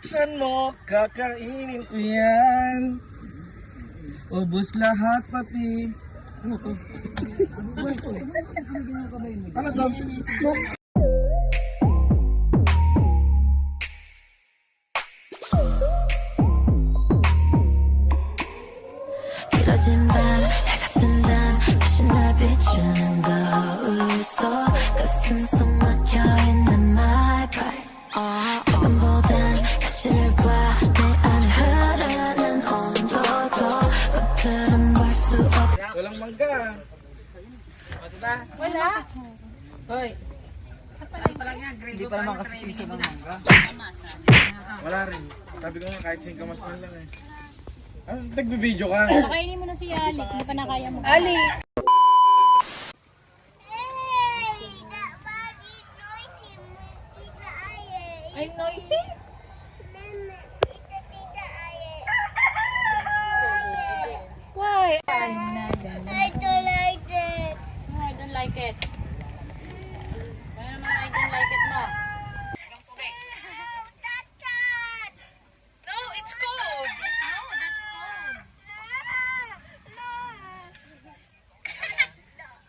Buksan mo, kakainin ko yan. Ubus lahat pati. Ano to? Ano to? 길어진 밤 해가 뜬다 다시 날 비추는 거울 속 가슴 속 막혀있는 my pride 지금보단 가치를 봐내 안에 흐르는 온도도 겉으론 볼 수 없 Walang mangga. Wala. Hoy. Hindi pa naman kasi sisi ng mangga. Wala rin. Sabi ko nga kahit singkamas man lang eh. Ano, nagbibideo ka? Pakainin mo na si Ali, hindi pa na kaya mo. Ali. Ay, noisy? Why? I don't like it. No, I don't like it. Ano naman I don't like it mo? No, it's cold. No, that's cold.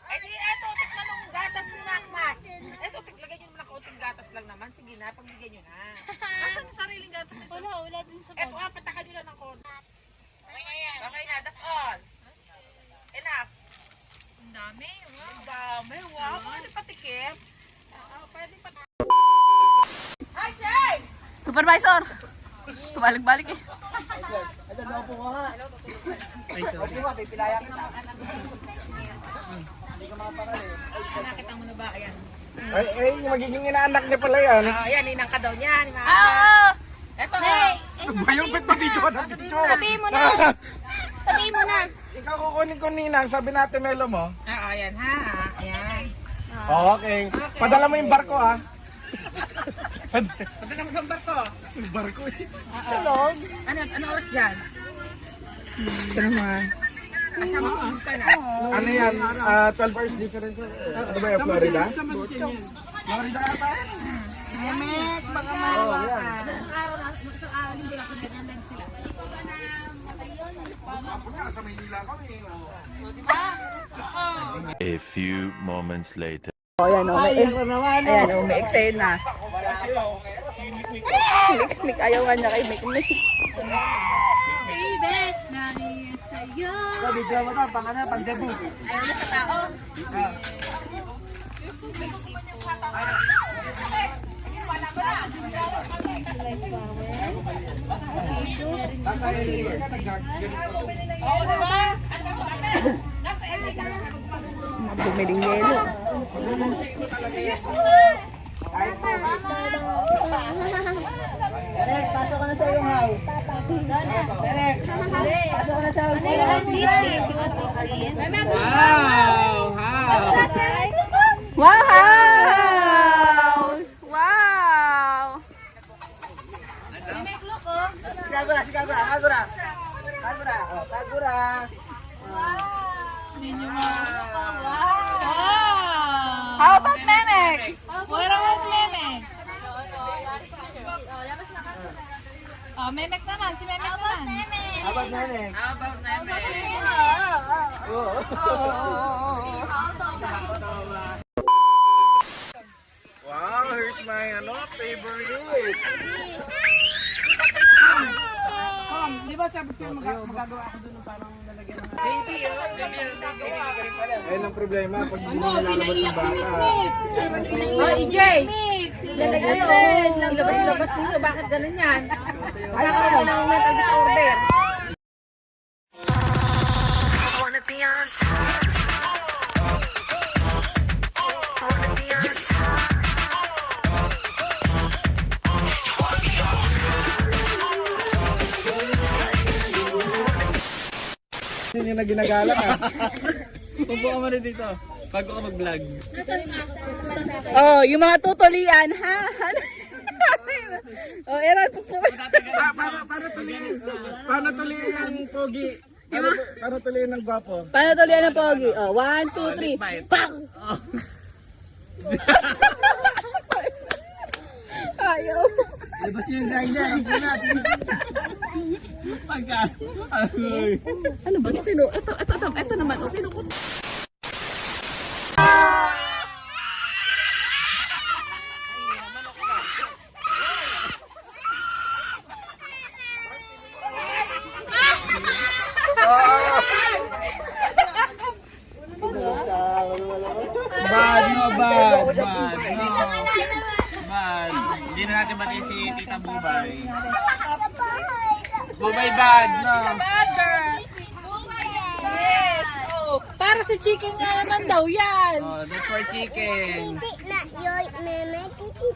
Ay, di, eto, tikman ng gatas ni Makmak. Eto, tiglagay nyo naman ng kaunting gatas lang naman. Sige na, pagbigyan nyo na. Asan yung sariling gatas nito? Wala dun sa Eto, patakan nyo lang ng konti. Okay na, that's all. Enough. Ang dami, wow. Ang dami, wow. Pwede patikim. Pwede patikim. Hi, Shay! Supervisor! Balik-balik eh. Ito daw po ka nga. Opo nga, pipilayan kita. Hindi ka makapakali. Nakita mo na ba? Ayan. Ay, magiging inaanak niya pala yan. Ayan, inang ka daw niya. Ni Mama. Oo! Eto. Bayong ba't mabidyo ka ng video? Sabihin mo na! Sabihin mo na! Ikaw kukunin ko ninang, sabi natin Melo mo. Ayan ha. Ayan. Okay. Padala mo yung barko ha. Pagka naman ang barko. Yung barko eh. Ano oras dyan? Kasama ko ka na. Ano yan? 12 hours difference. Ano ba yan? Florida? Florida ata? Yemek, baka Oo, yan. isang araw linggo lang sa ganyan lang sila. Sa Maynila kami. A few moments later. Ayan o, may eksena. Mikmik, ayawan na kay Mikmik. Baby, nariyan sa'yo. Ito, video mo ito. Pang ano, pang debut. Ayaw na sa tao. Oo, diba? Nasa edit ka. Bumiling yelo. Derek, pasok ka na sa iyong house. Derek, pasok ka na sa house. Wow! Wow! Kagura, si Kagura, Kagura. Kagura, oh, Kagura. How about Memek? What about Memek? Oh, Memek naman. Si Memek naman. Abag Nenek. Wow, here's my favorite. Di ba sabi sa'yo magagawa ako doon parang lalagyan ng... Baby, ayun ang problema pag hindi mo nilalabas ng bata. Oh, EJ! Ilabas dito. Bakit ganun yan? Wala ka na ng mental disorder. wanna be on top wanna be on top Hindi nyo na ginagala ka. Upo ka muna dito. Bago ka mag-vlog. Oh, yung mga tutulian, ha? Oh, Eran, pupo. Paano tuloy ang pogi? Paano tuloy ng gwapo? Paano tulian ng pogi? Oh, 1, 2, 3. Bang! Ayaw. Labas yung grinder. Ito natin. Pagka. Ano ba? Ito naman. Okay, no. Bad. Hindi na natin batiin si Tita Bubay. Bubay bad, no? Yes! Oh, para sa chicken nga naman daw yan. Oh, that's for chicken. Not your meme, titi.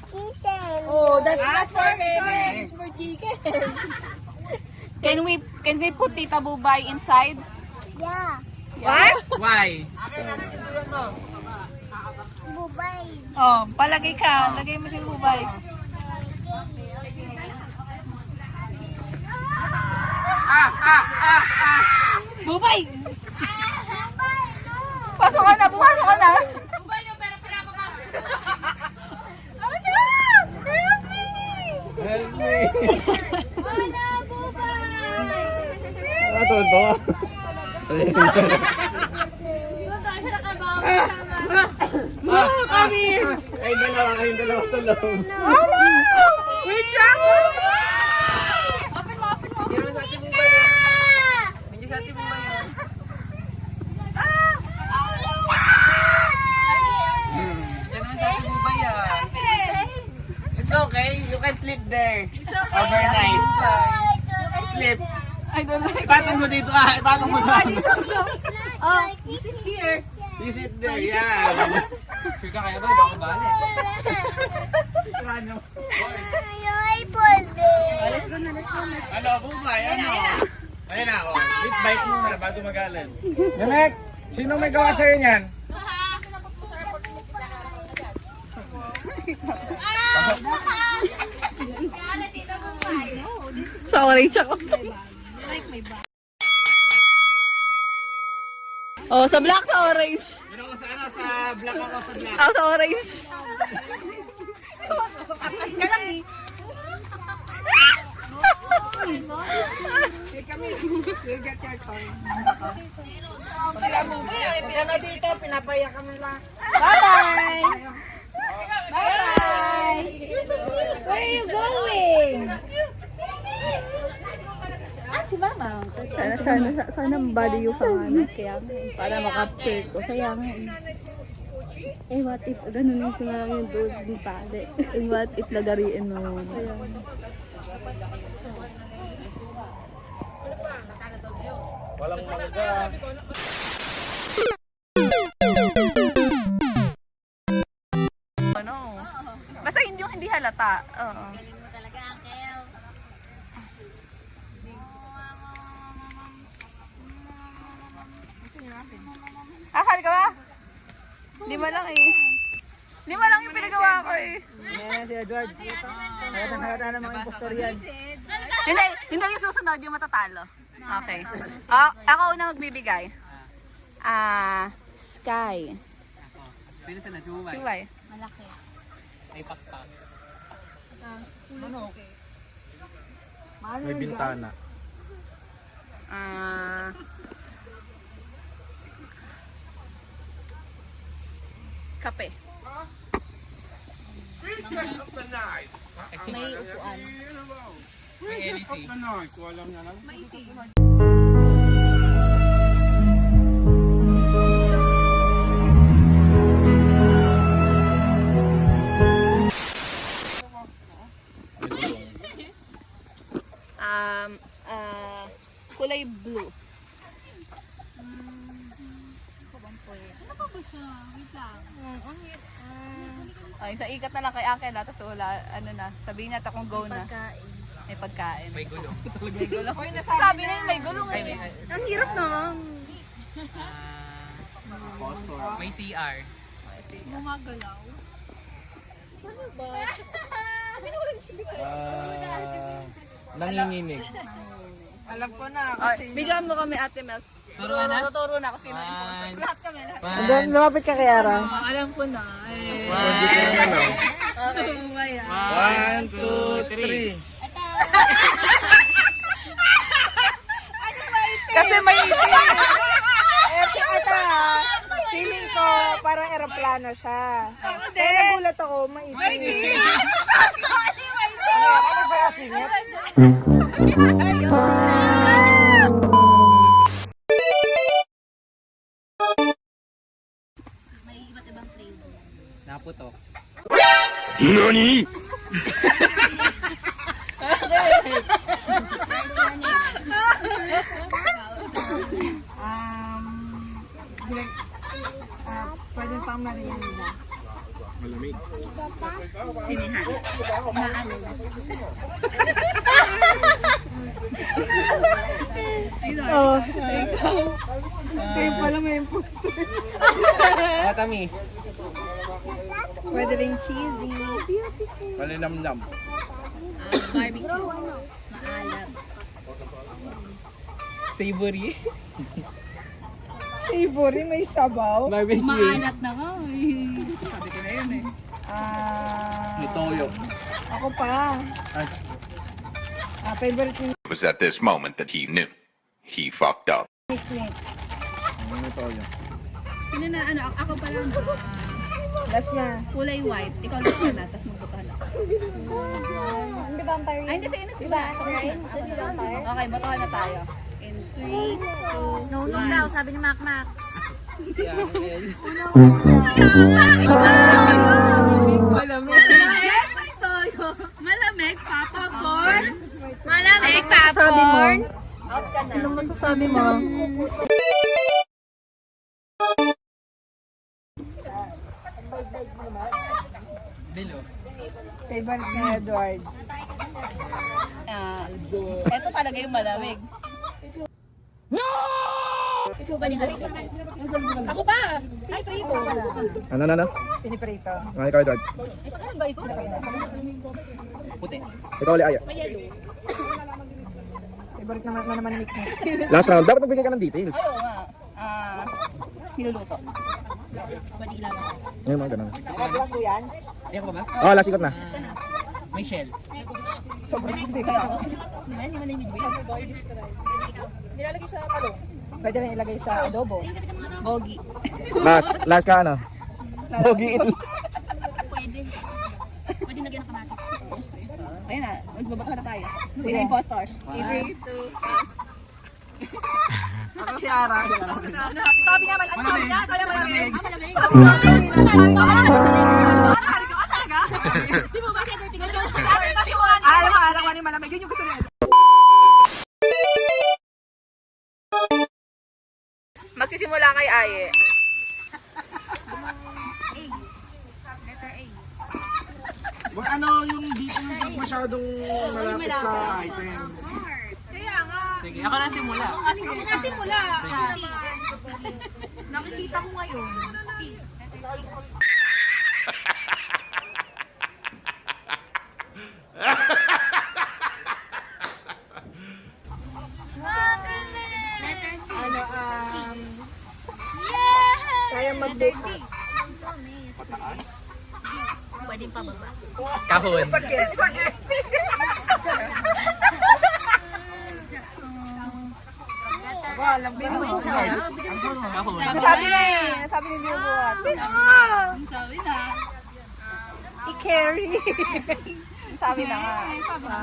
Oh, that's not for meme. It's for chicken. Can we put Tita Bubay inside? Yeah. What? Why? Bubay. Oh, palagay ka. Lagay mo si Bubay. Bubay! Pasok ka na! Pumasok ka na! Help me. Wala, bubay. Tonto. Kami! Kayong dalawa sa loob. Wait lang! It's okay. You can sleep there. Overnight. Sleep. I don't like Ipatong mo dito ah. Ipatong mo sa... Oh, you sit here. You sit there. Yeah. Kaya kaya ba? Baka bali. Ay, pwede. Ano, Bubay? Ano? Ayun ako. Bit bite muna bago magalan. Namek, sino may gawa sa'yo niyan? Sorry, siya ko. Oh, sa black, sa orange. Yun ako sa ano, sa black ako sa black. Ako sa orange. Sila mo ba? Pinano dito, pinapayak kami lang. Bye-bye! Bye! Where are you going? Ah, si Mama. Sana bali yung pangalan. Kaya para makapture ko. Kaya nga eh, what if ganun yung lang yung doon ng pali. Eh, what if lagariin mo muna. Walang mangga. Ano? Basta hindi halata. Oo. Galing mo talaga, Uncle. Akal ka ba? Lima lang eh. Lima lang yung pinagawa ko eh. Yan si Edward. Halata ng mga impostor yan. Hindi yung susunod yung matatalo. Okay. Ako una magbibigay. Sky. Sino sa nasuway? Suway. Ay pakpak. Ano? May bintana. Kape. May upuan. May LEC. Kulay blue. Ay, sa ikat na lang kay Akel, tapos wala, ano na, sabihin natin kung go na. May pagkain. May gulo. May gulong. Sabi na yun, may gulong eh. Ang hirap naman. May CR. Nanginginig. Alam ko na. Bigyan mo kami Ate Mel. Turuan na? Tuturo na kung sino yung imposter. Lahat kami, lahat. Lumapit ka kay Ara. Alam ko na. Ano? 1, 2, 3. Kasi may itim. Eh, si Ata, feeling ko parang eroplano siya. Kaya nagulat ako, may itim. Ano sa singit? May iba't ibang flavor. Naputok. Pwede pang merienda. Malamig. Sinihan. Maalim. Oh. Kayo pala may imposter. Matamis. Pwede rin cheesy. Malinamnam. Barbecue. Maalat. Savory. Savory, may sabaw. Barbecue. Maalat na nga. Sabi ko na yun eh. Lutoyo. Ako pa. Favorite ni It was at this moment that he knew. He fucked up. Nick. Lutoyo. Sino na, ano, ako pa lang. Last na. Kulay white. Ikaw lang ka na, tapos magbutuhan ako. Hindi vampire Ay, hindi, sa'yo na sila. Hindi vampire? Okay, butuhan na tayo. In 3, 2, 1. No, daw, sabi ni Mac Mac. Malamig, popcorn. Malamig popcorn. Anong masasabi mo? Dilo. Favorite ni Edward. Ito talaga yung malamig. Ako pa! Ay, prito! Ano? Piniprito. Ay, ikaw, Edward. Ay, pag ba ito? Puti. Ikaw ulit, Aya. Favorite naman ni Nick. Last round. Dapat magbigay ka ng details. Oo nga. Niluluto. Pwede ilaga. Ngayon mga ganun. Nakablog ko yan. Oh, last ikot na. May shell. Sobrang kasi. Hindi mo na yung video. Nilalagay sa talong. Pwede rin ilagay sa adobo. Bogi. Last ka ano? Bogiin. Pwede. Pwede lagyan ng kamatis. Ayun na, magbabaka na tayo. Sino yung impostor? 3, 2, Ako si Ara. Sabi nga, ano sabi niya? Sabi nga, malamig. Si Buba, si Edward, tingnan mo. Alam mo, alam ko ano yung malamig. Yun yung gusto niya. Magsisimula kay Aye. Wag ano yung dito yung masyadong malapit sa item. Sige, ako na simula. Ako na simula. Nakikita ko ngayon. Ano, kaya magbuhat. Pwedeng pababa. Kahon. Wow, alam mo. Kahon. Sabi na eh. Sabi na hindi buhat. Ang sabi na. I-carry. Sabi na nga. Sabi na.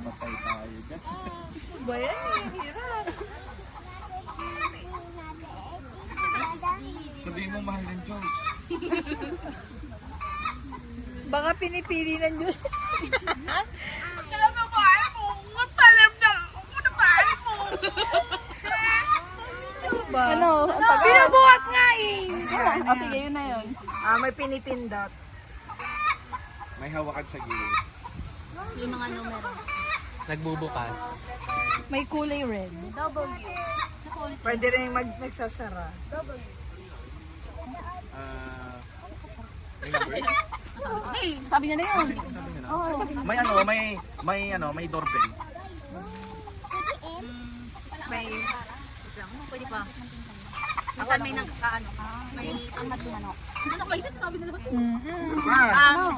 Patay tayo dyan. Ba yan eh? Hirap. Sabihin mo mahal ng Diyos. Baka pinipili ng Diyos. Ano? Pinabuhat nga eh. O sige, yun na yun. May pinipindot. May hawakan sa gilid. Yung mga numero. Nagbubukas. May kulay red. Pwede rin nagsasara. May number? Hey, sabi niya na yun. May doorbell. Pwede pa. Minsan may may angat yung ano.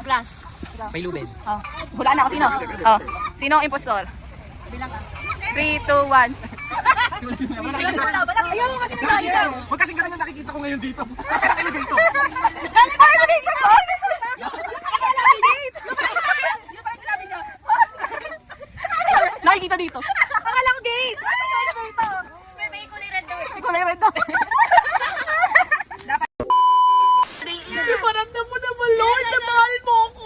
Glass. May lubid. Wala na ako. Sino? Oh. Sino ang impostor? 3, 2, 1. Ayaw mo kasi tayo. Huwag kasing ganun yung nakikita ko ngayon dito. Kasi ang elevator. Nakikita dito. Akala ko gate! May kulay red daw. Kulay red daw. Iparamdam mo naman, Lord, na mahal mo ako.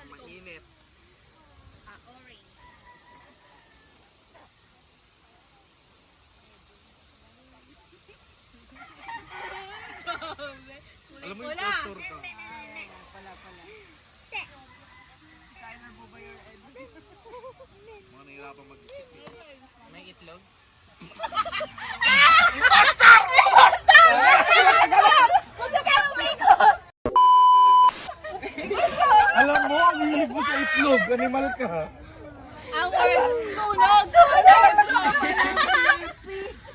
Mainit. Alam mo yung posture ka. Mga nahihirapan mag-isip. May itlog. Alam mo, ang hilig mo sa itlog. Animal ka. Ang word, sunog! Sunog!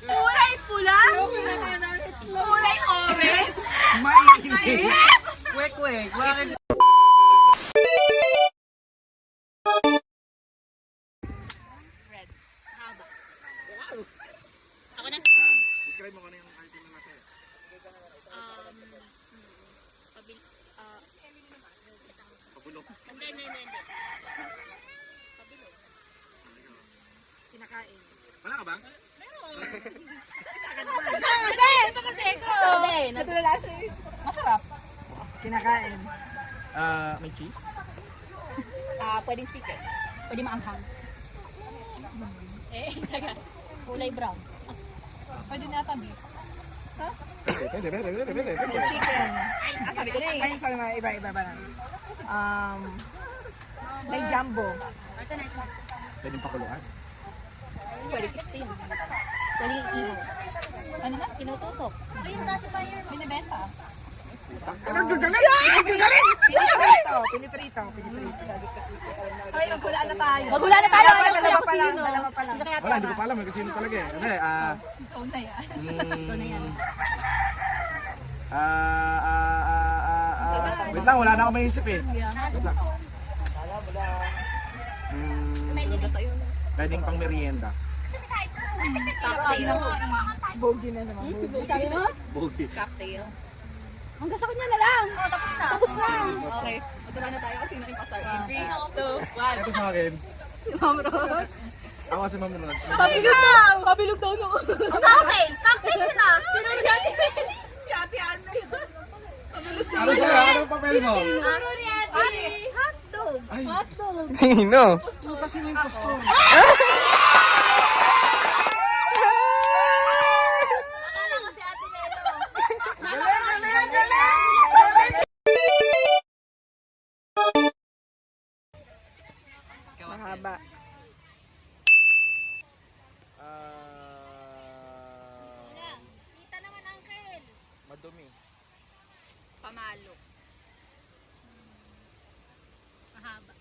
Kulay pula? Kulay orange? Mainit. Kwek-kwek. Bakit? Ako na. Describe mo kung ano yung item na nasa. Pabil... Pabulok. Hindi. Wala ka ba? Natulala siya. Masarap. Kinakain. May cheese? Pwedeng chicken. Pwede maanghang. Taga. Kulay brown. Pwede na tabi. Pwede. Chicken. Ay, sabi mo, iba ba na? May jumbo. Pwedeng pakuluan. Pwede steam. Pwede iho. Ano na? Tinutusok. Ayun, pacifier. Binibenta. Piniprito. Ay, maghulaan na tayo. Dalawa pa lang. Wala, hindi ko pa alam. May sino talaga eh. Kasi, Ikaw na yan. wait lang, wala na ako maisip eh. Wait lang. Pwedeng pang merienda. Cocktail. Bogey na naman. Sabi mo? Bogi. Cocktail. Hanggang sa kanya na lang. Oh, tapos na. Tapos na. Okay. Magkala na tayo kasi sino yung pastor. 3, 2, 1. Ito sa akin. Ma'am Rod. Ako si Ma'am Rod. Pabilog daw no. Cocktail! Cocktail yun ah! Ano sa'yo? Anong papel mo? Ano ni Ate? Hotdog! Ay, Hotdog. Sino? kasi na yung posture. Akala ko si Ate Melo. Mahaba. Kita naman, Uncle. Madumi. Pamalo. Mahaba.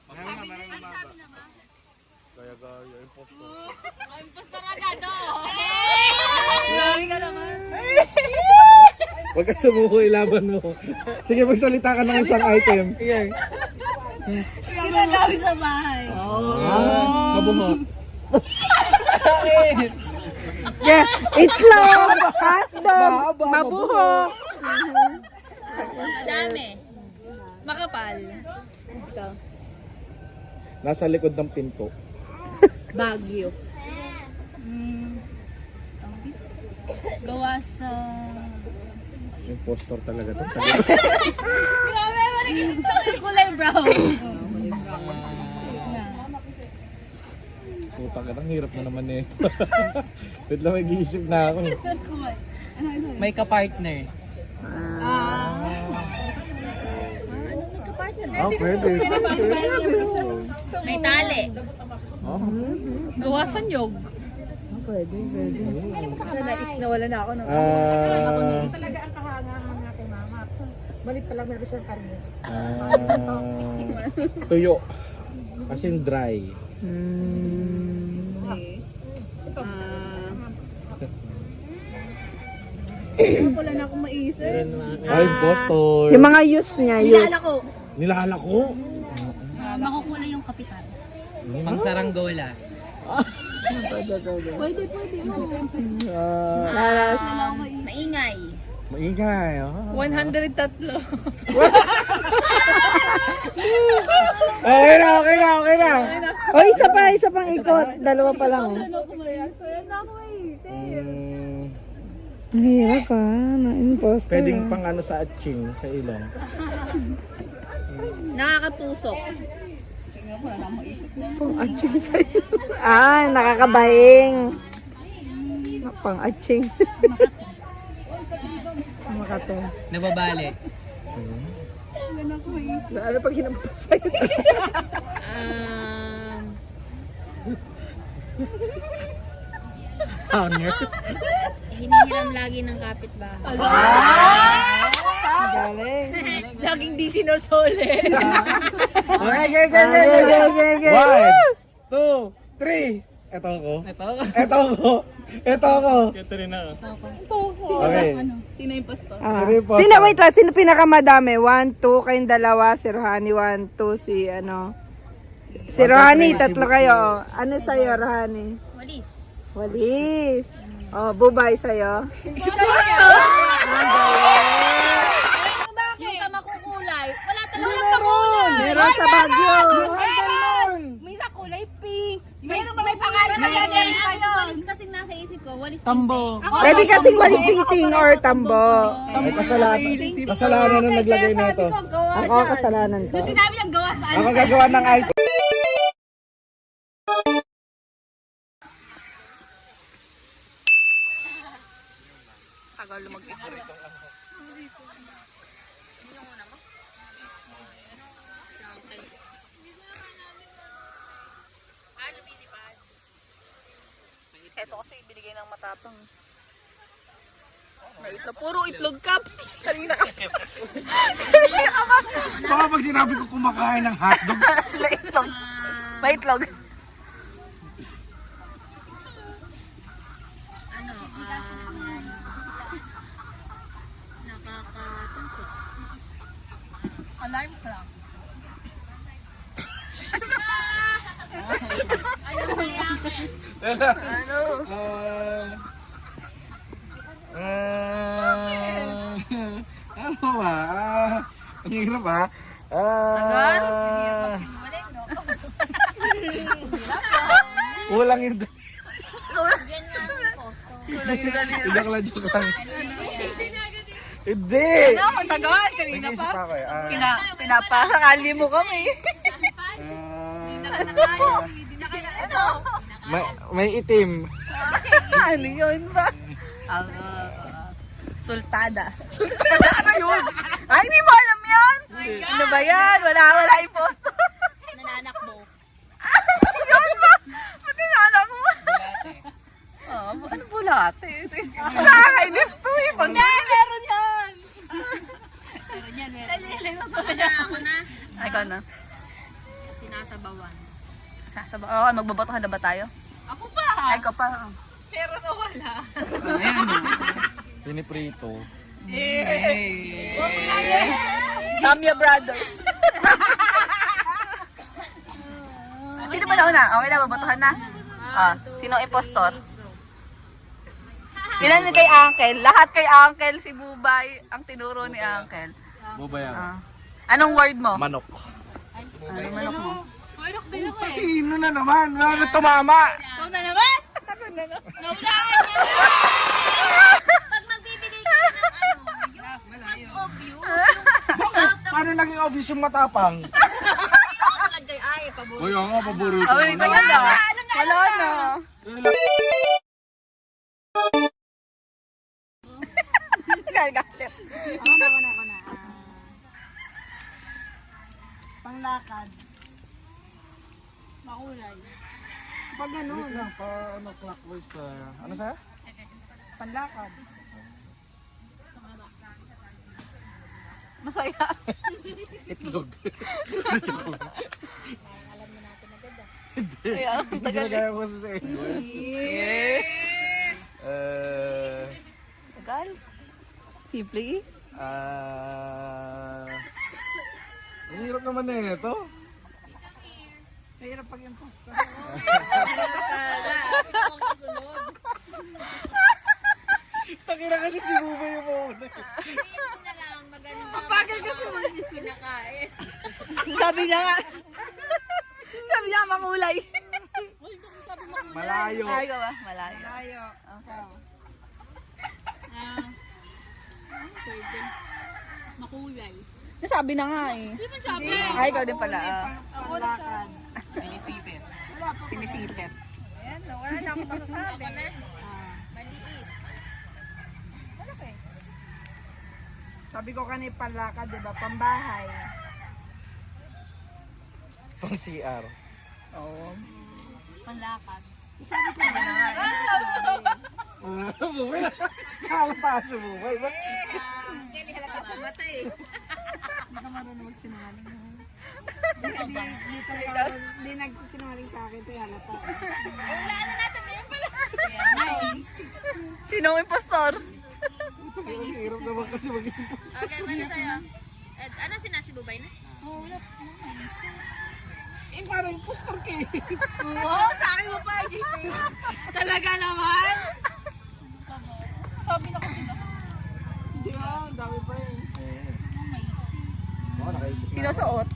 Marami Ang sabi naman. Gaya-gaya, yung posture. Ang impostor agad oh! Lami ka naman. Huwag ka sumuko, ilaban mo. Sige, magsalita ka ng isang item. Ginagawi sa bahay. Mabuhok. Yeah, itlog, hotdog, mabuhok. Madami. Makapal. Ikaw. Nasa likod ng pinto. Baguio. Gawa sa... Yung posture talaga to. Grabe, marikita ito. Kulay brown. Puta ka, ang hirap na naman eh. Wait lang, mag-iisip na ako. May kapartner. Pwede. May tali. Gawa sa nyog. Pwede. Nawala na ako. Balik pa lang meron siyang karne. Tuyo. As in dry. Wala na akong maisip. Ay, impostor. Yung mga use niya, use. Nilalak ko. Makukuha na yung kapital. Pang saranggola. Pwede. Maingay. Maingay. 103. Okay na. O, isa pang ikot. Dalawa pa lang. Ang hirap na-imposter. Pwedeng pang ano sa atching, sa ilong. Nakakatusok. Pang-atching sa'yo. Nakakabaing. Pang-atching. Makato. Nababali. Ano pag hinampas sa'yo? Honor. Hinihiram lagi ng kapitbahay. Galing. Laging di sinusole. Okay. 1, 2, 3. Ito ako. Ito rin ako. Okay. Sino yung pastor? Sino yung pastor? Sino, wait lang, sino pinakamadami? 1, 2, kayong dalawa, si Rohani, 1, 2, si ano? Si Rohani, 3 kayo. Ano sa'yo, Rohani? Walis. Walis. Oh, Bubay sa'yo. Yung sa makukulay. Wala talagang makulay. Meron sa Baguio. May isa kulay pink. Meron ba may pangalan na yan? Walis kasing nasa isip ko. Walis Tambo. Pwede kasing walis ting-ting or tambo. Ay, kasalanan na naglagay na ito. Ako, kasalanan ko. Sinabi niyang gawa sa Ako gagawa ng item. tagal mag-isa. Ito kasi binigay ng matapang. May itlog. Puro itlog cup. Kanina kasi. Baka pag sinabi ko kumakain ng hotdog. May itlog. May itlog. nakakatusok. Alarm clock. Ano? Ano ba? Ang hirap ha? Tagal? Hindi yan magsinungaling, no? Kulang yung... Yan nga ang posto. Joke lang. Hindi! Ano? Matagal? Kanina Nag-iisip pa? ako eh. Pinapakali mo kami. Ano? May itim. Ano yun ba? Sultada. Sultada? Ano yun? Ay, hindi mo alam yan? Ano ba yan? Wala yung posto. Nananakbo. Yun ba? Pati nanak mo. Ano bulate? Nakakainis to eh. Hindi, meron yan. Meron yan. Ako na. Ikaw na. Sinasabawan. Okay, magbabatuhan na ba tayo? Ako pa! Ay, ikaw pa. Pero nawala. Piniprito. Samya Brothers. Sino ba nauna? Okay na, babatuhan na. Sino ang impostor? Ilan kay Uncle? Lahat kay Uncle, si Bubay, ang tinuro ni Uncle. Bubayang. Anong word mo? Manok. Anong manok mo? Mayroon din ako eh. Sino na naman? Bakit tumama? Ikaw na naman! Naulaan niya! Pag magbibigay ka ng yung pag-obvious, Paano naging obvious yung matapang? ako talaga ay, paborito. Uy, nga, paborito. Awin ko yan daw. Wala na. Gagalit. Ako na. Panglakad. Makulay. Pag ganun. Ano, clockwise ka. Ano sa'yo? Panlakad. Masaya. Itlog. Kaya, ang Hindi tagal. ginagaya ko sa inyo. Tagal. Simple. Ang hirap naman na ito. Mahirap pag yung posto. Takina kasi si Buba yung mauna. Pagal kasi kinakain. Sabi niya nga. Sabi niya makulay. Malayo. Ay, ka ba? Malayo. Tayo. Makulay. Nasabi na nga eh. Ay, ikaw din pala. Panglakad. Sinisipit. Pinisipit. Ayan, wala na akong masasabi. Sabi ko kanina panlakad, di ba? Pambahay. Pang CR. Oo. Panlakad. Sabi ko na nga. Bumay na. Nakalata sa Bumay. Kailan halata sa mata eh. Hindi ka marunong magsinungaling. Hindi nagsisinungaling sa akin. Ito yung halata. Wala na natin ngayon pala. Sino ang impostor? Ito ang hirap naman kasi mag-impos. Okay, mana sa'yo? Ano sinasibubay na? Eh, parang impostor ka eh. Oo, sa akin mo pa. Talaga naman? Sabi na kasi na. Hindi ang dami pa eh. Oo, nakaisip na. Sino suot?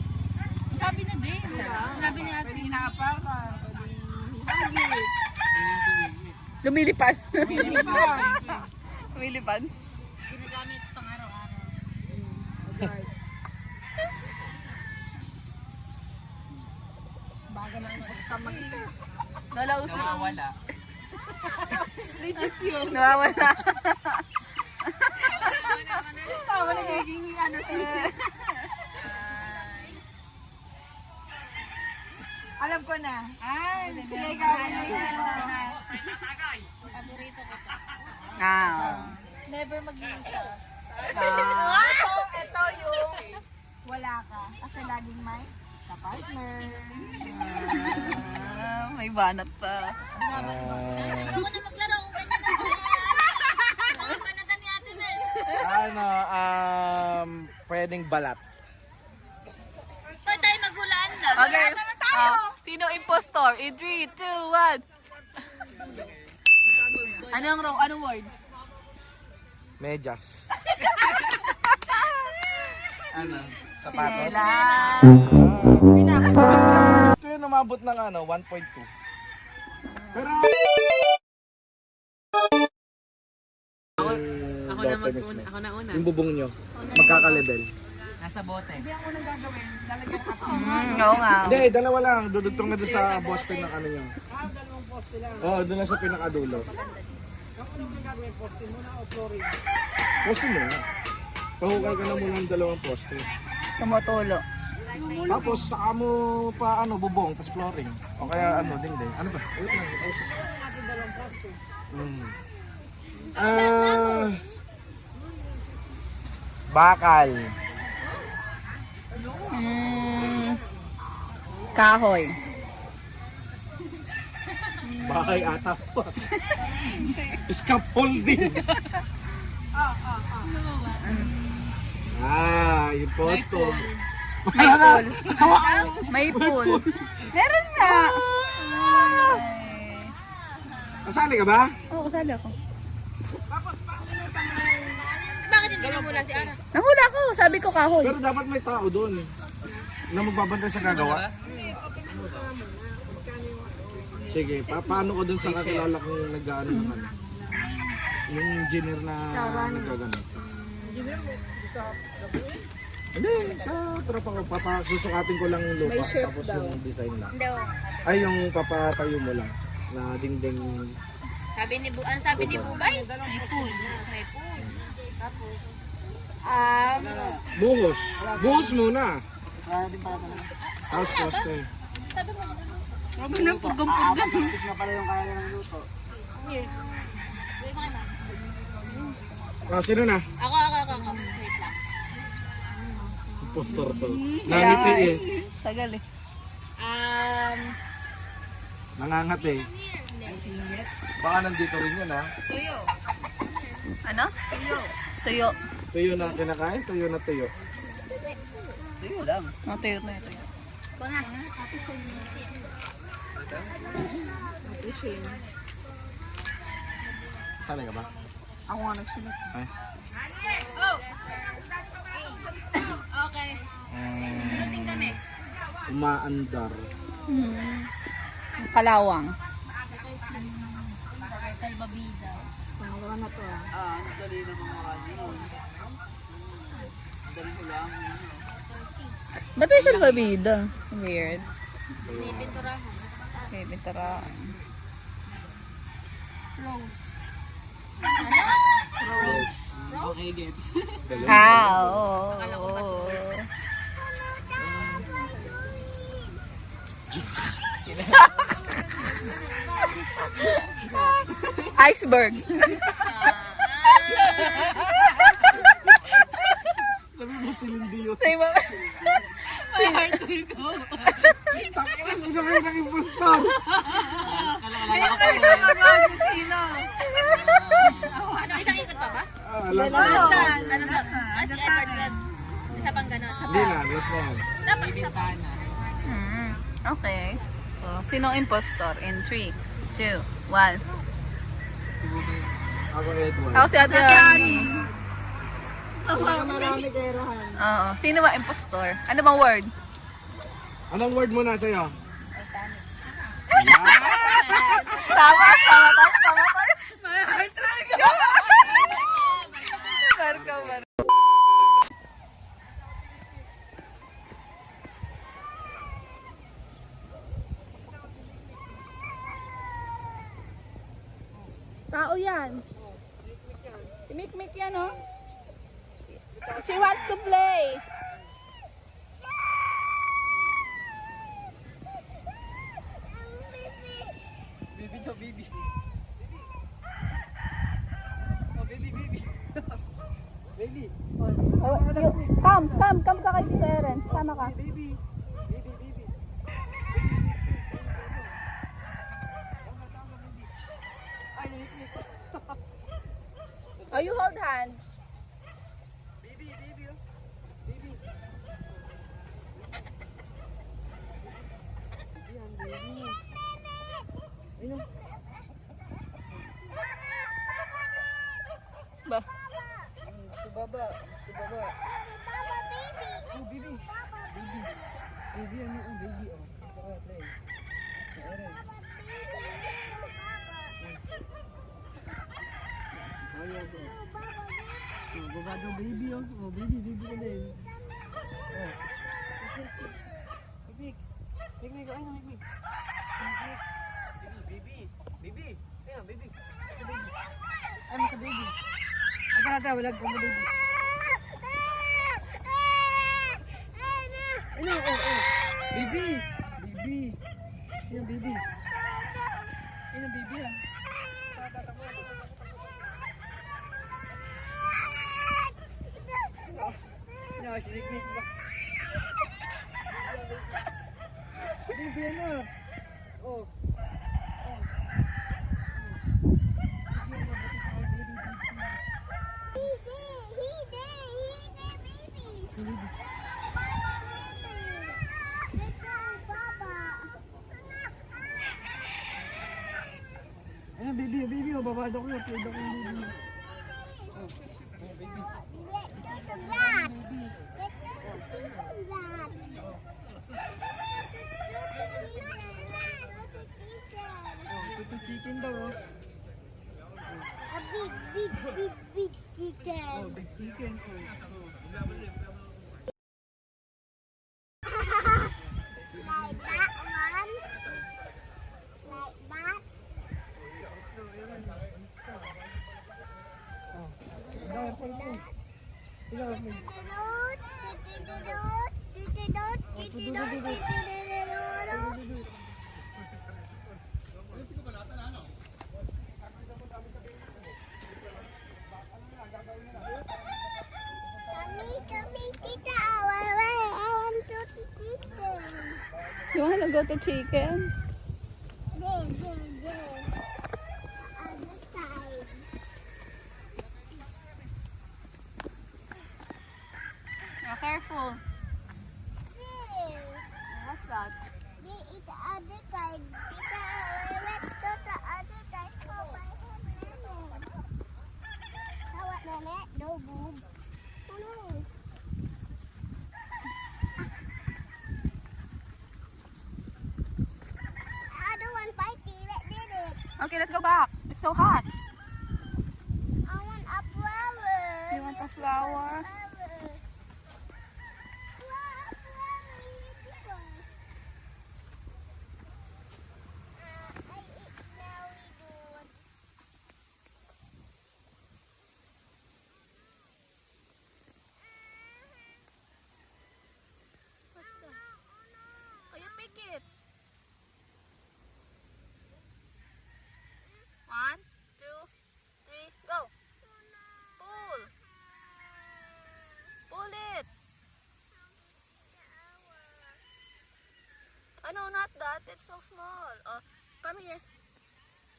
Sabi na din. Sabi niya Pwede hinapakan. Pwede Lumilipad. hinapakan. Lumilipad. ginagamit pang araw-araw. Baga na ka mag-isa. Nalausap. Nawawala. Legit yun. Nawawala. Tama nagiging sisi. Alam ko na. Ay, sige, gawin na. Paborito ko to. Never mag-iisa. Ito yung wala ka. Kasi laging may ka-partner. May banat pa. Ayoko na maglaro kung ganyan na ako. Mga panatan ni Ate Mel. Pwedeng balat. Pwede tayo maghulaan na. Okay. Sino impostor? In 3, 2, 1. Anong wrong? Anong word? Medyas. Sapatos. Ito yung umabot ng 1.2. Pero Ako na una. yung bubong nyo, magkaka-level. Nasa bote. Oo nga. Hindi, dalawa lang. Dudugtong na doon sa poste ng ano nyo. Oo, doon lang sa pinakadulo. Poste mo na. Pahukay ka na muna ng dalawang poste. Tumutulo. Tapos saka mo pa bubong, tapos flooring. O kaya dingding. Ano ba? Wait lang, ito. Bakal. Kahoy. Bahay ata po. Scaffolding. Yung posto. May pool. May pool. Meron nga. Nasali ka ba? Oo, kasali ako. Bakit hindi namula si Ara? Nahula ko. Sabi ko kahoy. Pero dapat may tao doon eh. Na magbabantay sa gagawa. Sige, paano ko dun sa kakilala kong nag-ano ng ano? Yung engineer na nagagano. Engineer mo, sa gabi. Hindi, sa tropa ko, papasusukatin ko lang yung lupa, tapos yung design lang. Hindi. Ay, yung papatayo mo lang, na dingding. Sabi ni Bubay? May pool. May pool. Tapos, Buhos. Buhos muna. Tapos poste. sabi mo, Sabi na pugam-pugam. Sino na? ako. Wait lang. Impostor to. Nangiti eh. Tagal eh. Nangangat eh. Baka nandito rin yun ha. Tuyo. Ano? Tuyo. Tuyo. Tuyo na kinakain, tuyo na tuyo. Tuyo lang. Oh, tuyo na ito. Ikaw na. Sanay ka ba? Ako nga nagsulat. Ay. Oh! Okay. Duruting kami. Umaandar. Kalawang. Salbabida. Ang dali ng mga kanyo. Ang dali ko lang. Ba't may salbabida? Weird. Hindi, pinturahan. Okay, bitara. Okay, gets. Oo. Iceberg. Sabi mo silindi yun. Say mo. Takinas mo sabi ng impostor. Ano, isang ikot pa ba? Last na. Ano sa? Si Edward God. Isa pang gano'n. Hindi na, last na yan. Dapat isa pa. Okay. So, sinong impostor? In 3, 2, 1. Ako Edward. Ako si Ate Ani. Marami kay Rohan. Oo. Sino ba impostor? Ano bang word? Anong word mo na sa'yo? Tama tayo. Marka. Tao yan. Si Mikmik yan, oh. She wants to play. Baby to baby. Oh, baby. Baby. Oh, come ka kay Tita Eren. Sama ka. Baby. Oh, you hold hands. Baby. Ba? Gusto baba. Oh, baby. Baby, ano ang baby? Oh, tara, play. Tara. Ayaw ko. Oh, baba daw baby, oh. Oh, baby ka din. Oh. Baby. Baby, kain na, baby. Baby. Ayun, baby. Ano ka, baby? Aga, walag ko mo, baby. Ano, oh. Baby. Ayun, baby. Ayun, baby, ah. No, siniknik ba? Baby, ano? Oh. Ayun, baby, oh, babado ko yun. Pwede ko yung baby. Oh, baby. Ito chicken daw, oh. A big chicken. Oh, big chicken. Oh. Like that one. Like that. Kami, tita, You wanna go to chicken? Now careful. What's that? No boob. No. I don't want party. Let did it. Okay, let's go back. It's so hot. I want a flower. You want a flower? Oh, you pick it. 1, 2, 3, go. Pull. Pull it. Oh no, not that. It's so small. Oh, come here.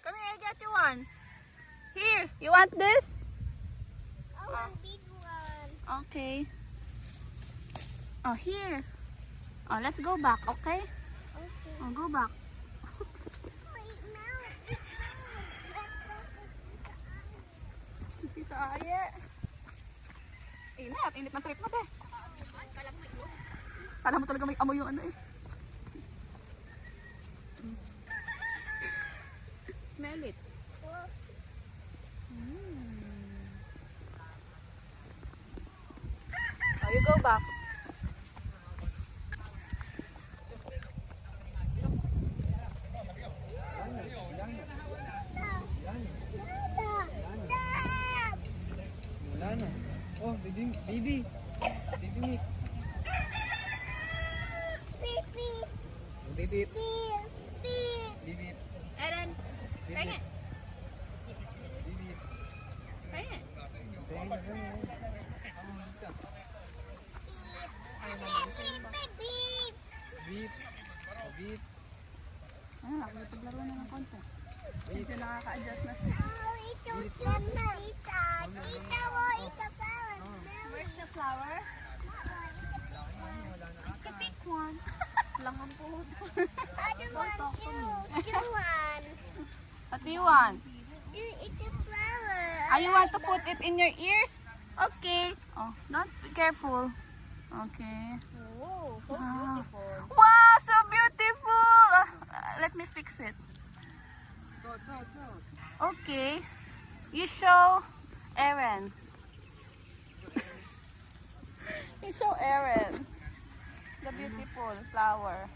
Come here, I get you one. Here, you want this? I want big one. Okay. Oh, here. Oh, let's go back, okay? Okay. Oh, go back. Wait, now. Tita Aye. Init. Init ng trip mo, be. Kala mo talaga may amoy yung ano eh. Smell it. Oh, you go back. Wala na. Oh, baby. Baby Mick. Baby. Baby. Aaron, try it. Baby. Try it. Beep. Beep. Ah, nakapaglaro na ng konti. Hindi siya nakaka-adjust na. Where's the flower? Pick one. Lang ang puhod. What do you want? Ah, you want to put it in your ears? Okay. Oh, not be careful. Okay. Oh, so beautiful. Wow, so beautiful. Let me fix it. Okay. You show Aaron. You show Aaron the beautiful flower.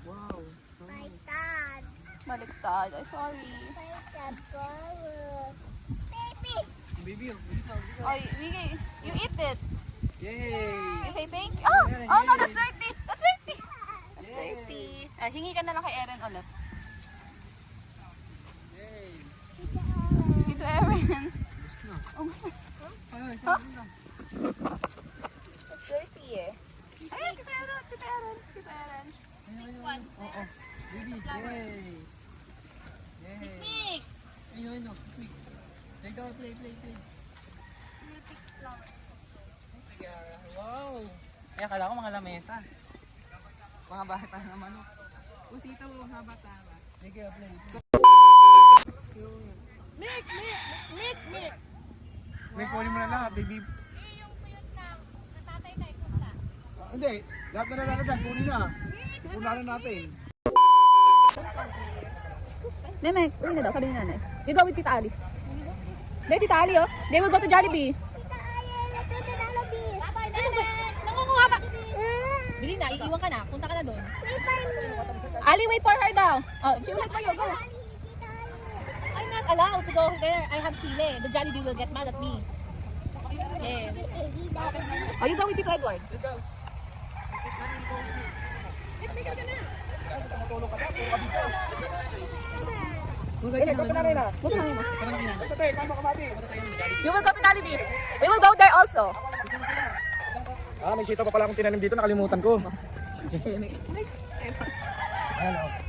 Wow. My dad. Baliktad. I'm sorry. My dad flower. Baby. Baby. Oh, you eat it. Yay. You say thank you. Oh, oh no, that's dirty. That's dirty. That's dirty. Hingi ka na lang kay Aaron ulit. Yay. Dito, Aaron. Ubus na. Huh? That's dirty eh. Ayun, Tito Aaron. Tito Aaron. Tito Aaron. Pick one. Oh. Baby. Yay. Yay. Pick. Ayun. Play daw. Play. Wow. Ay, akala ko mga lamesa. Mga bahay pa naman. Usito mo, mga bata. Sige, play. Mick! May kunin mo na lang, baby. Hindi, lahat na lalaki dyan, kunin na. Kunin na natin. Meme, uwi na daw, sabi ni nanay. You go with Tita Ali. There, Tita Ali, oh. They will go to Jollibee. Nangunguha ba? Bili na, iiwan ka na. Punta ka na doon. Ali, wait for her daw. Oh, if you wait for you, go. I'm not allowed to go there. I have sile. The Jollibee will get mad at me. Yeah. Oh, you go with Tito Edward. Go to Manila. You will go to Jollibee. We will go there also. Ah, may sitaw pa pala akong tinanim dito, nakalimutan ko. Eh, may... Ano?